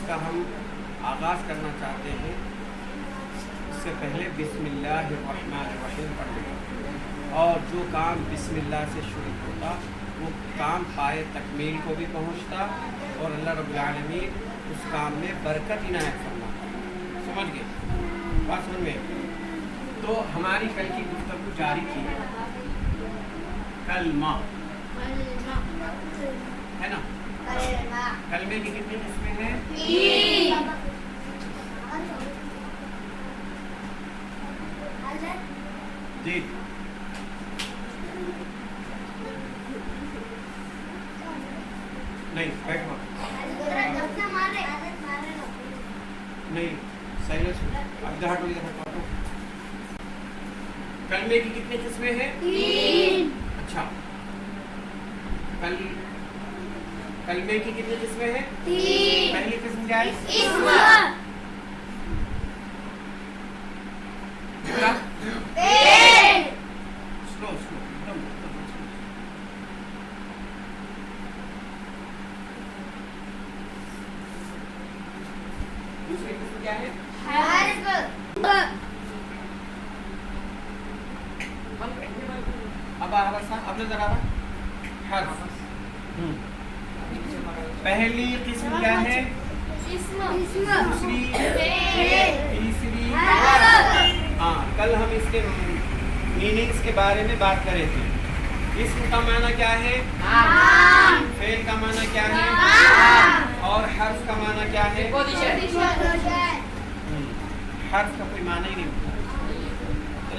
کا ہم آغاز کرنا چاہتے ہیں اس سے پہلے بسم اللہ الرحمن الرحیم پڑھ لیں، اور جو کام بسم اللہ سے شروع ہوتا وہ کام پائے تکمیل کو بھی پہنچتا اور اللہ رب العالمین اس کام میں برکت عنایت فرماتا۔ سمجھ گئے بات سمجھ میں؟ تو ہماری کل کی گفتگو جاری تھی کلمہ ہے نا؟ کلمے کی کتنی قسمیں ہیں؟ جی نہیں بیٹھو نہیں سائلنس اب ہٹ ہو گیا۔ کلمے کی کتنی قسمیں ہیں؟ اچھا کلمے کی کتنی قسمیں ہیں؟ پہلی قسم کیا ہے؟ دوسری قسم کیا ہے؟ اب نظر آ رہا حرف۔ پہلی قسم کیا ہے؟ دوسری تیسری۔ ہاں کل ہم اس کے میننگز کے بارے میں بات کرے تھے۔ اسم کا معنی کیا ہے؟ فعل کا معنی کیا ہے؟ اور حرف کا معنی کیا ہے؟ حرف کا کوئی معنی ہی نہیں ہوتا،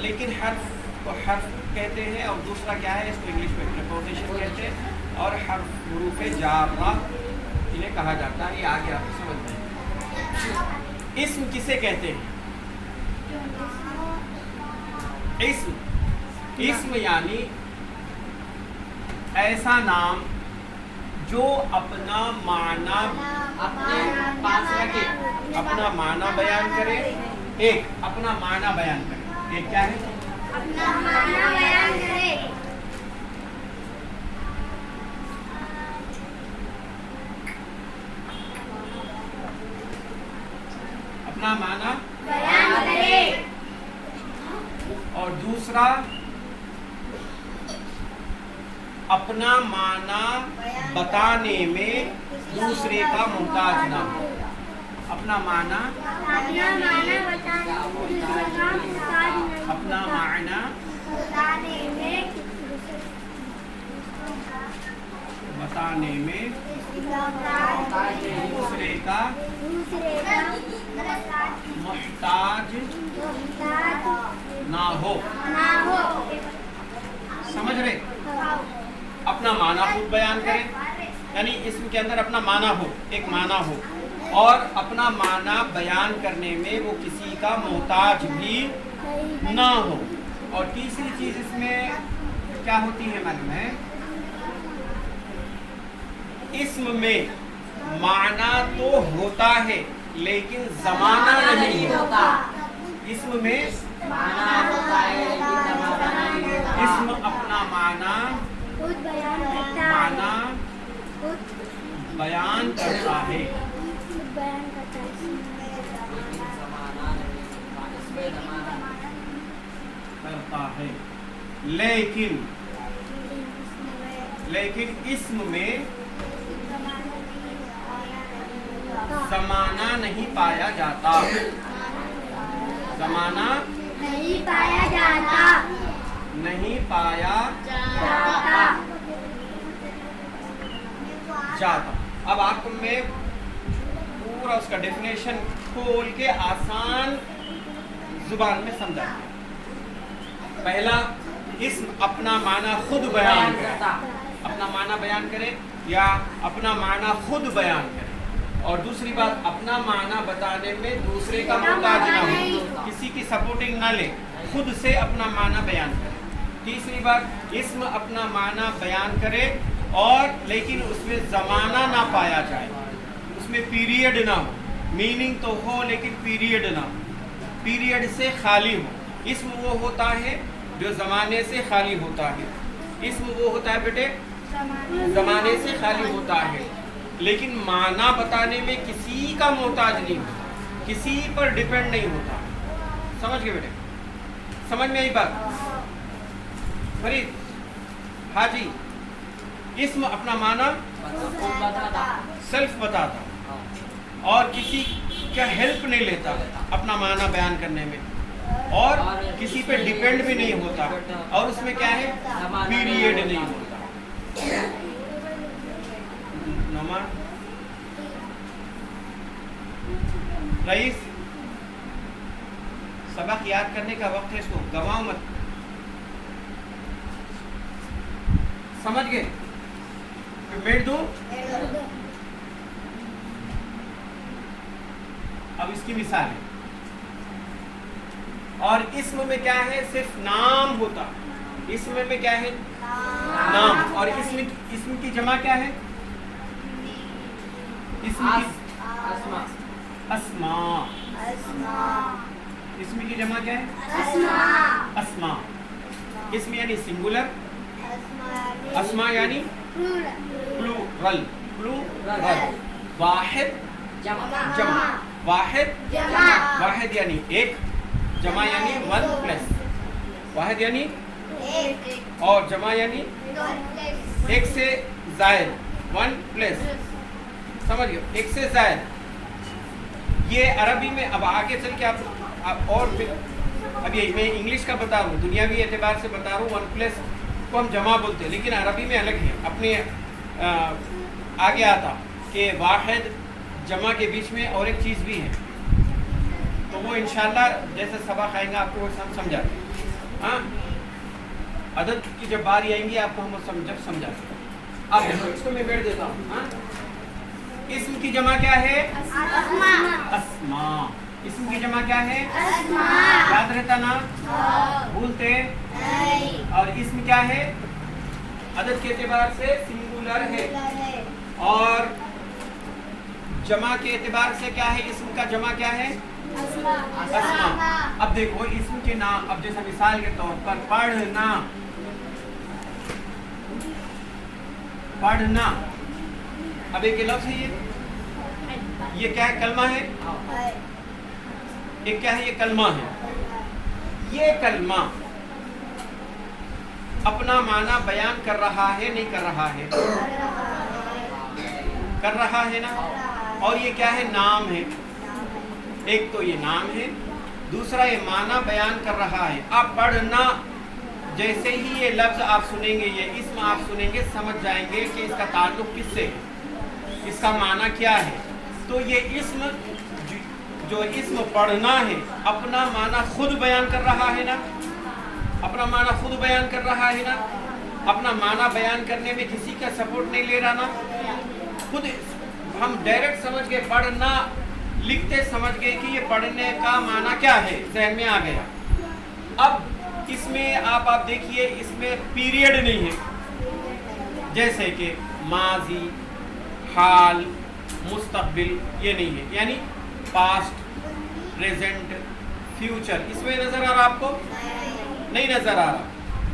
لیکن حرف کو حرف کہتے ہیں اور دوسرا کیا ہے، اس کو انگلش میں پریپوزیشن کہتے ہیں، اور حرف حروف جارہ انہیں کہا جاتا ہے۔ یہ آگے آپ سمجھ جائیں۔ اسم کسے کہتے ہیں؟ اسم یعنی ایسا نام جو اپنا معنی اپنا معنی بیان کرے، ایک اپنا معنی بیان کرے، ایک کیا ہے؟ اپنا معنی بیان کرے۔ اپنا معنی بیان کرے، اور دوسرا اپنا معنی بتانے میں دوسرے کا محتاج نہ ہو۔ اپنا معنی بتانے میں دوسرے کا محتاج نہ ہو۔ سمجھ رہے؟ اپنا معنی خود بیان کرے، یعنی اسم کے اندر اپنا معنی ہو، ایک معنی ہو، اور اپنا معنی بیان کرنے میں وہ کسی کا محتاج بھی نہ ہو۔ اور تیسری چیز اس میں کیا ہوتی ہے معلوم ہے؟ اسم میں معنی تو ہوتا ہے لیکن زمانہ نہیں ہوتا۔ اسم میں اسم اپنا معنی بیان کرتا ہے، لیکن اسم میں زمانہ نہیں پایا جاتا۔ زمانہ نہیں پایا جاتا۔ اب آپ کو میں پورا اس کا ڈیفینیشن کھول کے آسان زبان میں سمجھا دیا۔ پہلا، اسم اپنا معنی خود بیان کرے، اپنا معنی بیان کرے یا اپنا معنی خود بیان کرے، اور دوسری بات اپنا معنی بتانے میں دوسرے کا محتاج نہ ہو، کسی کی سپورٹنگ نہ لے، خود سے اپنا معنی بیان کرے۔ تیسری بات، اسم اپنا معنی بیان کرے اور لیکن اس میں زمانہ نہ پایا جائے، اس میں پیریڈ نہ ہو، میننگ تو ہو لیکن پیریڈ نہ ہو، پیریڈ سے خالی ہو۔ اسم وہ ہوتا ہے جو زمانے سے خالی ہوتا ہے، اسم وہ ہوتا ہے بیٹے زمانے سے خالی ہوتا ہے، لیکن معنی بتانے میں کسی کا محتاج نہیں ہوتا, کسی پر ڈیپینڈ نہیں ہوتا. سمجھ گئے بیٹے؟ سمجھ میں آئی بات؟ فرید, ہاں جی, اسم اپنا معنی سیلف بتاتا اور کسی کا ہیلپ نہیں لیتا اپنا معنی بیان کرنے میں, اور کسی پہ ڈیپینڈ بھی نہیں ہوتا, اور اس میں کیا ہے, پیریڈ نہیں ہوتا. نعمان رئیس, سبق یاد کرنے کا وقت ہے, اس کو گواؤ مت. سمجھ گئے؟ میٹ دو. اب اس کی مثال ہے, اور اسم میں کیا ہے, صرف نام ہوتا. اسم میں کیا ہے, نام. اور اسم کی جمع کیا ہے, اسم کی اسماء. اسم کی جمع کیا ہے, اسماء. اسم یعنی سنگولر, اسماء یعنی پلورل. واحد جمع, واحد یعنی ایک, جمع یعنی ون پلس. واحد یعنی اور جمع یعنی ایک سے زائد, ون پلس. سمجھ گئے؟ ایک سے زائد. یہ عربی میں اب آگے چل کے آپ اور اب یہ میں انگلش کا بتا رہا ہوں, دنیاوی اعتبار سے بتا رہا ہوں. ون پلس کو ہم جمع بولتے ہیں, لیکن عربی میں الگ ہے. اپنے آگے آتا کہ واحد جمع کے بیچ میں اور ایک چیز بھی ہے, تو وہ انشاءاللہ جیسے سبق آئیں گا آپ کو وہ سمجھاتے ہیں. ہاں, عدد کی جب باری آئیں گی آپ کو ہم جب سمجھاتے ہیں. اب اس کو میں بیٹھ دیتا ہوں. ہاں, اسم کی جمع کیا ہے, اسماء. اسم کی جمع کیا ہے, یاد رہتا نا, بھولتے. اور اسم کیا ہے, عدد کے اعتبار سے سنگولر ہے, اور جمع کے اعتبار سے کیا ہے, اسم کا جمع کیا ہے, اسماء. اب دیکھو اسم کے نام, اب جیسا مثال کے طور پر پڑھنا, پڑھنا. اب ایک لفظ ہے, یہ کیا ہے, کلمہ ہے. ایک کیا ہے, یہ کلمہ ہے. یہ کلمہ اپنا معنی بیان کر رہا ہے, نہیں کر رہا ہے, کر رہا ہے نا. اور یہ کیا ہے, نام ہے. ایک تو یہ نام ہے, دوسرا یہ معنی بیان کر رہا ہے. آپ پڑھنا, جیسے ہی یہ لفظ آپ سنیں گے, یہ اسم آپ سنیں گے, سمجھ جائیں گے کہ اس کا تعلق کس سے ہے, اس کا معنی کیا ہے. تو یہ اسم, جو اسم پڑھنا ہے, اپنا معنی خود بیان کر رہا ہے نا, اپنا معنی خود بیان کر رہا ہے نا. اپنا معنی بیان کرنے میں کسی کا سپورٹ نہیں لے رہا نا, خود ہم ڈائریکٹ سمجھ گئے. پڑھنا لکھتے سمجھ گئے کہ یہ پڑھنے کا معنی کیا ہے, ذہن میں آ گیا. اب اس میں آپ دیکھیے, اس میں پیریڈ نہیں ہے, جیسے کہ ماضی, حال, مستقبل, یہ نہیں ہے. یعنی پاسٹ, پریزنٹ, فیوچر اس میں نظر آ رہا آپ کو, نہیں نظر آ رہا.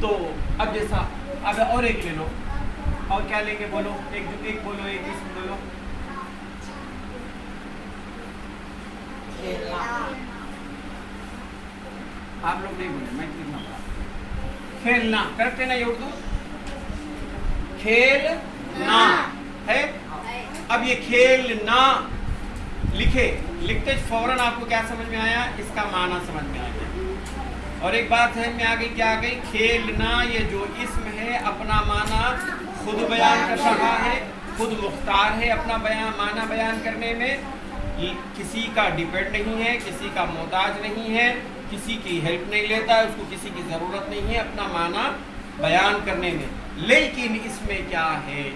تو اب جیسا, اب اور ایک لے لو, اور کیا لیں گے, بولو, ایک بولو, ایک اسم بولو. آپ لوگ نہیں بولے, میں کتنا بڑا. کھیلنا, کریکٹ ہے نا یہ اردو, کھیلنا ہے. اب یہ کھیلنا لکھتے فوراً آپ کو کیا سمجھ میں آیا, اس کا معنی سمجھ میں آ گیا. اور ایک بات ذہن میں آ گئی, کیا آ گئی, کھیلنا یہ جو اسم ہے اپنا معنی خود بیان کر رہا ہے, خود مختار ہے اپنا معنی بیان کرنے میں. کسی کا ڈیپینڈ نہیں ہے, کسی کا محتاج نہیں ہے, کسی کی ہیلپ نہیں لیتا, اس کو کسی کی ضرورت نہیں ہے اپنا معنی بیان کرنے میں. لیکن اس میں کیا ہے,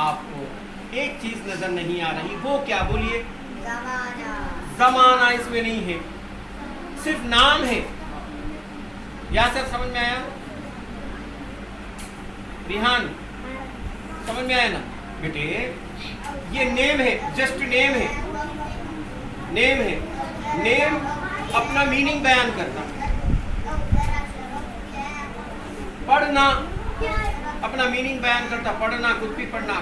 آپ کو ایک چیز نظر نہیں آ رہی, وہ کیا, بولیے, زمانہ. اس میں نہیں ہے, صرف نام ہے. یا سر سمجھ میں آیا, ریحان سمجھ میں آیا نا بیٹے, یہ نیم ہے, جسٹ نیم ہے, نیم ہے. نیم اپنا میننگ بیان کرتا. پڑھنا اپنا میننگ بیان کرتا, پڑھنا, کچھ بھی پڑھنا,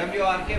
WRK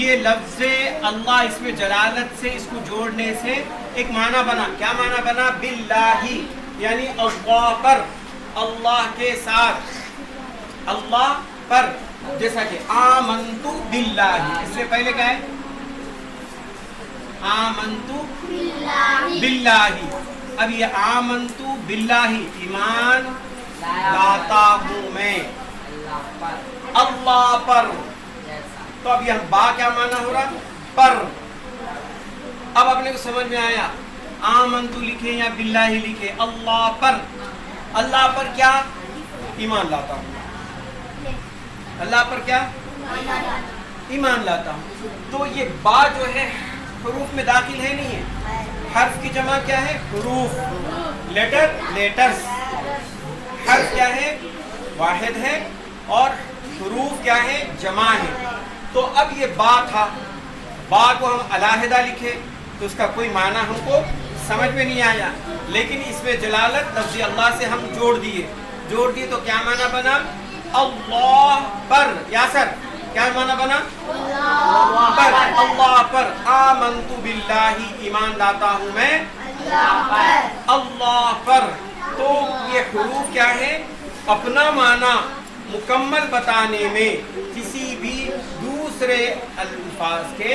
یہ لفظ اللہ اس میں جلالت سے اس کو جوڑنے سے ایک معنی بنا. کیا معنی بنا؟ باللہ، یعنی اللہ پر، اللہ کے ساتھ، اللہ پر. جیسا کہ آمنت باللہ، اس سے پہلے کیا ہے؟ آمنت باللہ. اب یہ آمنت باللہ ایمان لاتا ہوں میں اللہ پر. تو اب یہ با کیا معنی ہو رہا؟ پر. اب اپنے کو سمجھ میں آیا، آمنت لکھے یا باللہ لکھے، اللہ پر. اللہ پر کیا؟ ایمان لاتا ہوں. اللہ پر کیا؟ ایمان لاتا ہوں. تو یہ با جو ہے حروف میں داخل ہے نہیں ہے. حرف کی جمع کیا ہے؟ حروف. Letter, letters. حرف کیا ہے؟ واحد ہے. اور حروف کیا ہے؟ جمع ہے. تو اب یہ با تھا، با کو ہم علیحدہ لکھے تو اس کا کوئی معنی ہم کو سمجھ میں نہیں آیا. لیکن اس میں جلالت لفظ اللہ سے ہم جوڑ دیے تو کیا معنی بنا؟ اللہ پر. یاسر کیا معنی بنا؟ پر. اللہ پر. آمنت باللہ ایمان لاتا ہوں میں اللہ پر. تو یہ حروف کیا ہے؟ اپنا معنی مکمل بتانے میں کسی بھی دوسرے الفاظ کے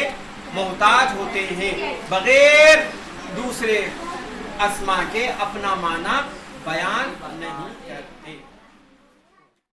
محتاج ہوتے ہیں، بغیر دوسرے اسما کے اپنا معنی بیان نہیں کرتے.